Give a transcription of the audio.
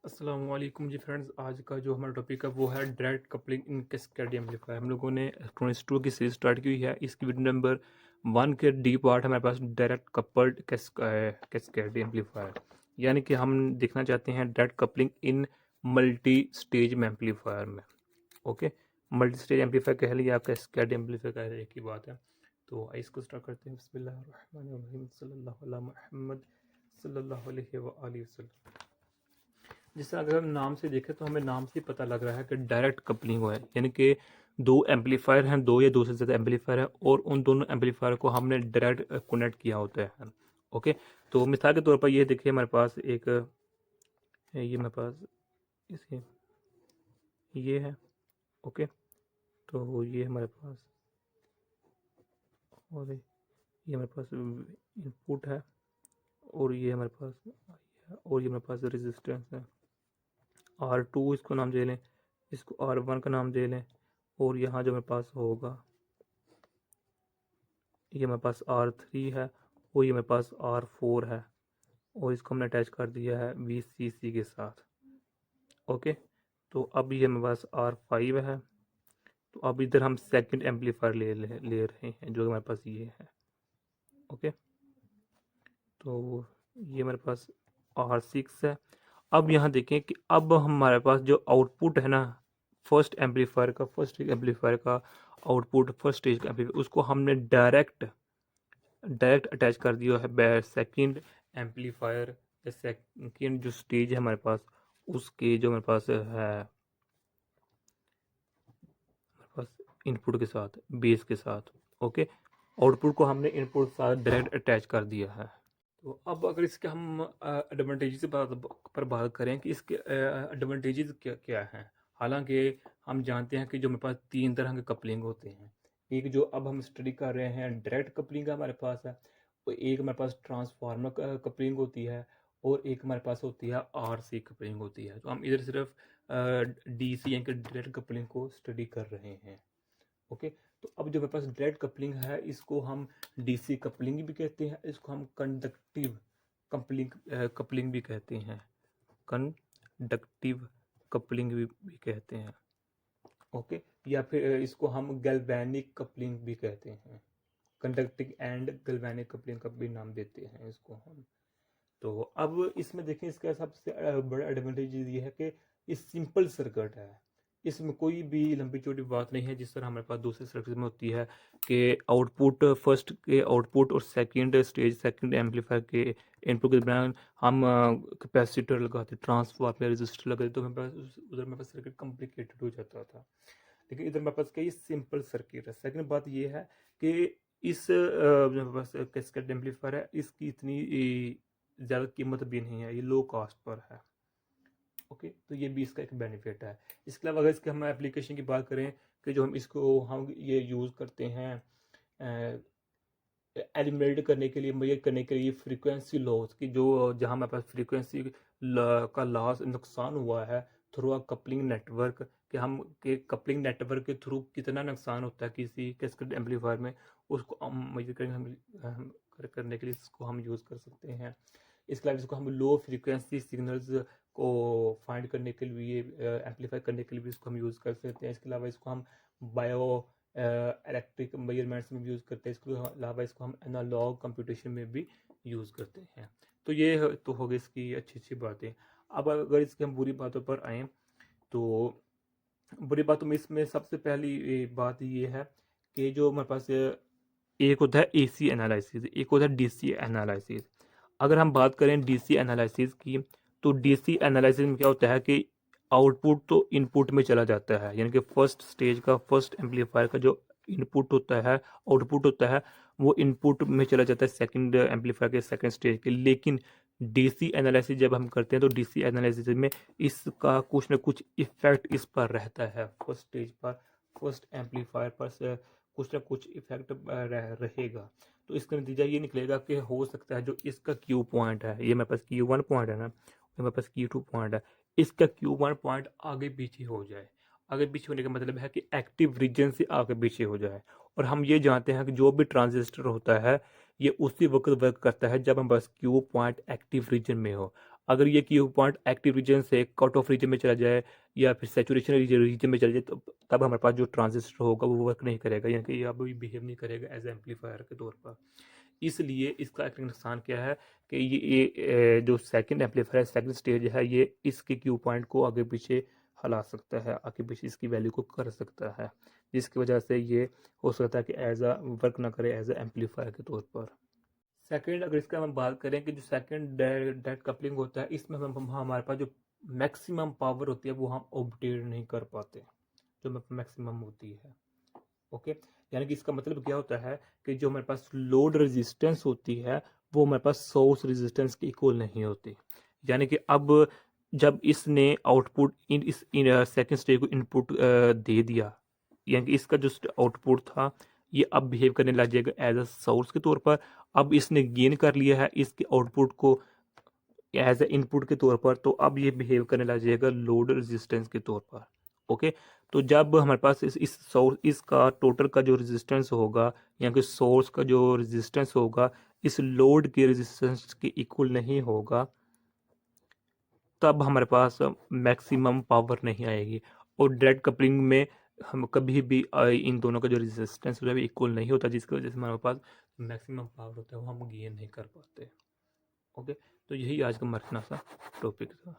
अस्सलाम वालेकुम जी फ्रेंड्स। आज का जो हमारा टॉपिक है वो है डायरेक्ट कपलिंग इन कैस्केड एम्पलीफायर। हम लोगों ने इलेक्ट्रॉनिक्स 2 की सीरीज स्टार्ट की हुई है। इसकी वीडियो नंबर 1 के डी पार्ट हमारे पास डायरेक्ट कपल्ड कैस्केड एम्पलीफायर, यानी कि हम देखना चाहते हैं डायरेक्ट कपलिंग इन मल्टी स्टेज एम्पलीफायर में। ओके, मल्टी स्टेज एम्पलीफायर कह लिया, कैस्केड एम्पलीफायर कह लिया, एक ही बात है। तो आइए इसको स्टार्ट करते हैं। बिस्मिल्लाहिर्रहमानिर्रहीम, सल्लल्लाहु अला मुहम्मद सल्लल्लाहु अलैहि व आलिहि वसल्लम। जिस तरह अगर हम नाम से देखें तो हमें नाम से ही पता लग रहा है कि डायरेक्ट कपलिंग हुआ है, यानी कि दो एम्पलीफायर हैं, दो या दो से ज़्यादा एम्पलीफायर है और उन दोनों एम्पलीफायर को हमने डायरेक्ट कनेक्ट किया होता है। ओके, तो मिसाल के तौर पर ये देखिए हमारे पास एक ये मेरे पास इसे ये है। ओके, तो ये हमारे पास और ये हमारे पास इनपुट है और ये हमारे पास और ये हमारे पास रेजिस्टेंस है R2, इसको नाम दे लें, इसको R1 का नाम दे लें, और यहाँ जो मेरे पास होगा ये मेरे पास R3 है और ये मेरे पास R4 है और इसको हमने अटैच कर दिया है VCC के साथ। ओके, तो अब ये मेरे पास R5 है। तो अब इधर हम सेकंड एम्पलीफायर ले रहे हैं जो हमारे पास ये है। ओके, तो ये मेरे पास R6 है। अब यहाँ देखें कि अब हमारे पास जो आउटपुट है ना, फर्स्ट एम्पलीफायर का आउटपुट, फर्स्ट स्टेज का एम्पलीफायर, उसको हमने डायरेक्ट अटैच कर दिया है सेकंड एम्पलीफायर या सेकंड जो स्टेज है हमारे पास, उसके जो मेरे पास है हमारे पास इनपुट के साथ, बेस के साथ। ओके, आउटपुट को हमने इनपुट के साथ डायरेक्ट अटैच कर दिया है। तो अब अगर इसके हम एडवांटेजेस पर बात करें कि इसके एडवांटेजेस क्या क्या हैं। हालांकि हम जानते हैं कि जो मेरे पास तीन तरह के कपलिंग होते हैं। एक जो अब हम स्टडी कर रहे हैं डायरेक्ट कपलिंग का हमारे पास है, और एक हमारे पास ट्रांसफार्मर कपलिंग होती है, और एक हमारे पास होती है RC कपलिंग होती है। तो हम इधर सिर्फ DC यानी कि डायरेक्ट कपलिंग को स्टडी कर रहे हैं। ओके, तो अब जो मेरे पास डायरेक्ट कपलिंग है इसको हम DC कपलिंग भी कहते हैं, इसको हम कंडक्टिव कपलिंग भी कहते हैं, कंडक्टिव कपलिंग भी कहते हैं। ओके, या फिर इसको हम गैल्वेनिक कपलिंग भी कहते हैं, कंडक्टिंग एंड गैल्वेनिक कपलिंग का भी नाम देते हैं इसको हम। तो अब इसमें देखें, इसका सबसे बड़ा एडवांटेज ये है कि ये सिंपल सर्किट है। इसमें कोई भी लंबी चौड़ी बात नहीं है जिस तरह हमारे पास दूसरे सर्किट में होती है कि आउटपुट, फर्स्ट के आउटपुट और सेकंड एम्पलीफायर के इनपुट के दरम्यान हम कैपेसिटर लगाते, ट्रांसफार्मर, रेजिस्टर लगाते, तो मेरे पास उधर मेरे पास सर्किट कॉम्प्लिकेटेड हो जाता था। लेकिन इधर मेरे पास क्या, ये सिंपल सर्किट है। सेकंड बात ये है कि इस जो मेरे पास कैस्केड एम्पलीफायर है, इसकी इतनी ज़्यादा कीमत भी नहीं है, ये लो कॉस्ट पर है। ओके, तो ये भी इसका एक बेनिफिट है। इसके अलावा अगर इसके हम एप्लीकेशन की बात करें कि जो हम ये यूज़ करते हैं एलिमिनेट करने के लिए, मेजर करने के लिए फ्रीक्वेंसी लॉस की, जो जहाँ हमारे पास फ्रीक्वेंसी का लॉस, नुकसान हुआ है थ्रू अ कपलिंग नेटवर्क, कि हम के कपलिंग नेटवर्क के थ्रू कितना नुकसान होता है किसी कैस्केड एम्पलीफायर में, उसको हम मेजर करने के लिए इसको हम यूज़ कर सकते हैं। इसके अलावा इसको हम लो फ्रीक्वेंसी सिग्नल्स को फाइंड करने के लिए, एम्पलीफाई करने के लिए भी इसको हम यूज़ कर सकते हैं। इसके अलावा इसको हम बायो इलेक्ट्रिक मेजरमेंट्स में यूज़ करते हैं। इसके अलावा इसको हम एनालॉग कंप्यूटेशन में भी यूज़ करते हैं। तो ये तो हो गई इसकी अच्छी अच्छी बातें। अब अगर इसकी हम बुरी बातों पर आएँ, तो बुरी बातों में इसमें सबसे पहली बात ये है कि जो हमारे पास एक होता है AC एनालिसिस, एक होता है DC एनालिसिस। अगर हम बात करें DC एनालिसिस की, तो DC एनालिसिस में क्या होता है कि आउटपुट तो इनपुट में चला जाता है, यानी कि फर्स्ट स्टेज का, फर्स्ट एम्पलीफायर का जो इनपुट होता है, आउटपुट होता है, वो इनपुट में चला जाता है सेकंड एम्पलीफायर के सेकंड स्टेज के। लेकिन DC एनालिसिस जब हम करते हैं तो DC एनालिसिस में इसका कुछ ना कुछ इफेक्ट इस पर रहता है, फर्स्ट स्टेज पर, फर्स्ट एम्पलीफायर पर कुछ ना कुछ इफेक्ट रहेगा। तो इसका नतीजा ये निकलेगा कि हो सकता है जो इसका Q पॉइंट है, ये मेरे पास Q1 पॉइंट है ना, ये मेरे पास Q2 पॉइंट है, इसका Q1 पॉइंट आगे पीछे हो जाए। आगे पीछे होने का मतलब है कि एक्टिव रीजन से आगे पीछे हो जाए। और हम ये जानते हैं कि जो भी ट्रांजिस्टर होता है ये उसी वक्त वर्क करता है जब हम बस Q पॉइंट एक्टिव रीजन में हो। अगर ये क्यू पॉइंट एक्टिव रीजन से कट ऑफ रीजन में चला जाए या फिर सेचुरेशन रीजन में चला जाए, तो तब हमारे पास जो ट्रांजिस्टर होगा वो वर्क नहीं करेगा, यानी कि अब बिहेव नहीं करेगा एज एम्पलीफायर के तौर पर। इसलिए इसका एक नुकसान क्या है कि ये जो सेकंड एम्पलीफायर है, सेकंड स्टेज है, ये इसके क्यू पॉइंट को आगे पीछे हिला सकता है, आगे पीछे इसकी वैल्यू को कर सकता है, जिसकी वजह से ये हो सकता है कि एज अ वर्क ना करे एज अ एम्पलीफायर के तौर पर। सेकंड, अगर इसका हम बात करें कि जो सेकंड डेड कपलिंग होता है, इसमें हमारे पास जो मैक्सिमम पावर होती है वो हम ऑब्टेन नहीं कर पाते, जो मैक्सिमम होती है। ओके, यानी कि इसका मतलब क्या होता है कि जो हमारे पास लोड रेजिस्टेंस होती है वो हमारे पास सोर्स रेजिस्टेंस के इक्वल नहीं होती। यानी कि अब जब इसने आउटपुट इस सेकंड स्टेज को इनपुट दे दिया, यानी कि इसका जो आउटपुट था ये अब बिहेव करने लग जाएगा एज अ सोर्स के तौर पर। अब इसने गेन कर लिया है इसके आउटपुट को एज ए इनपुट के तौर पर, तो अब ये बिहेव करने लग जाएगा लोड रेजिस्टेंस के तौर पर। ओके, तो जब हमारे पास इस सोर्स इसका टोटल का जो रेजिस्टेंस होगा या कि सोर्स का जो रेजिस्टेंस होगा इस लोड के रेजिस्टेंस के इक्वल नहीं होगा, तब हमारे पास मैक्सिमम पावर नहीं आएगी। और डायरेक्ट कपलिंग में हम कभी भी इन दोनों का जो रेजिस्टेंस है इक्वल नहीं होता, जिसकी वजह से हमारे पास मैक्सिमम पावर होता है वो हम गेन नहीं कर पाते। ओके, तो यही आज का हमारा सा टॉपिक था।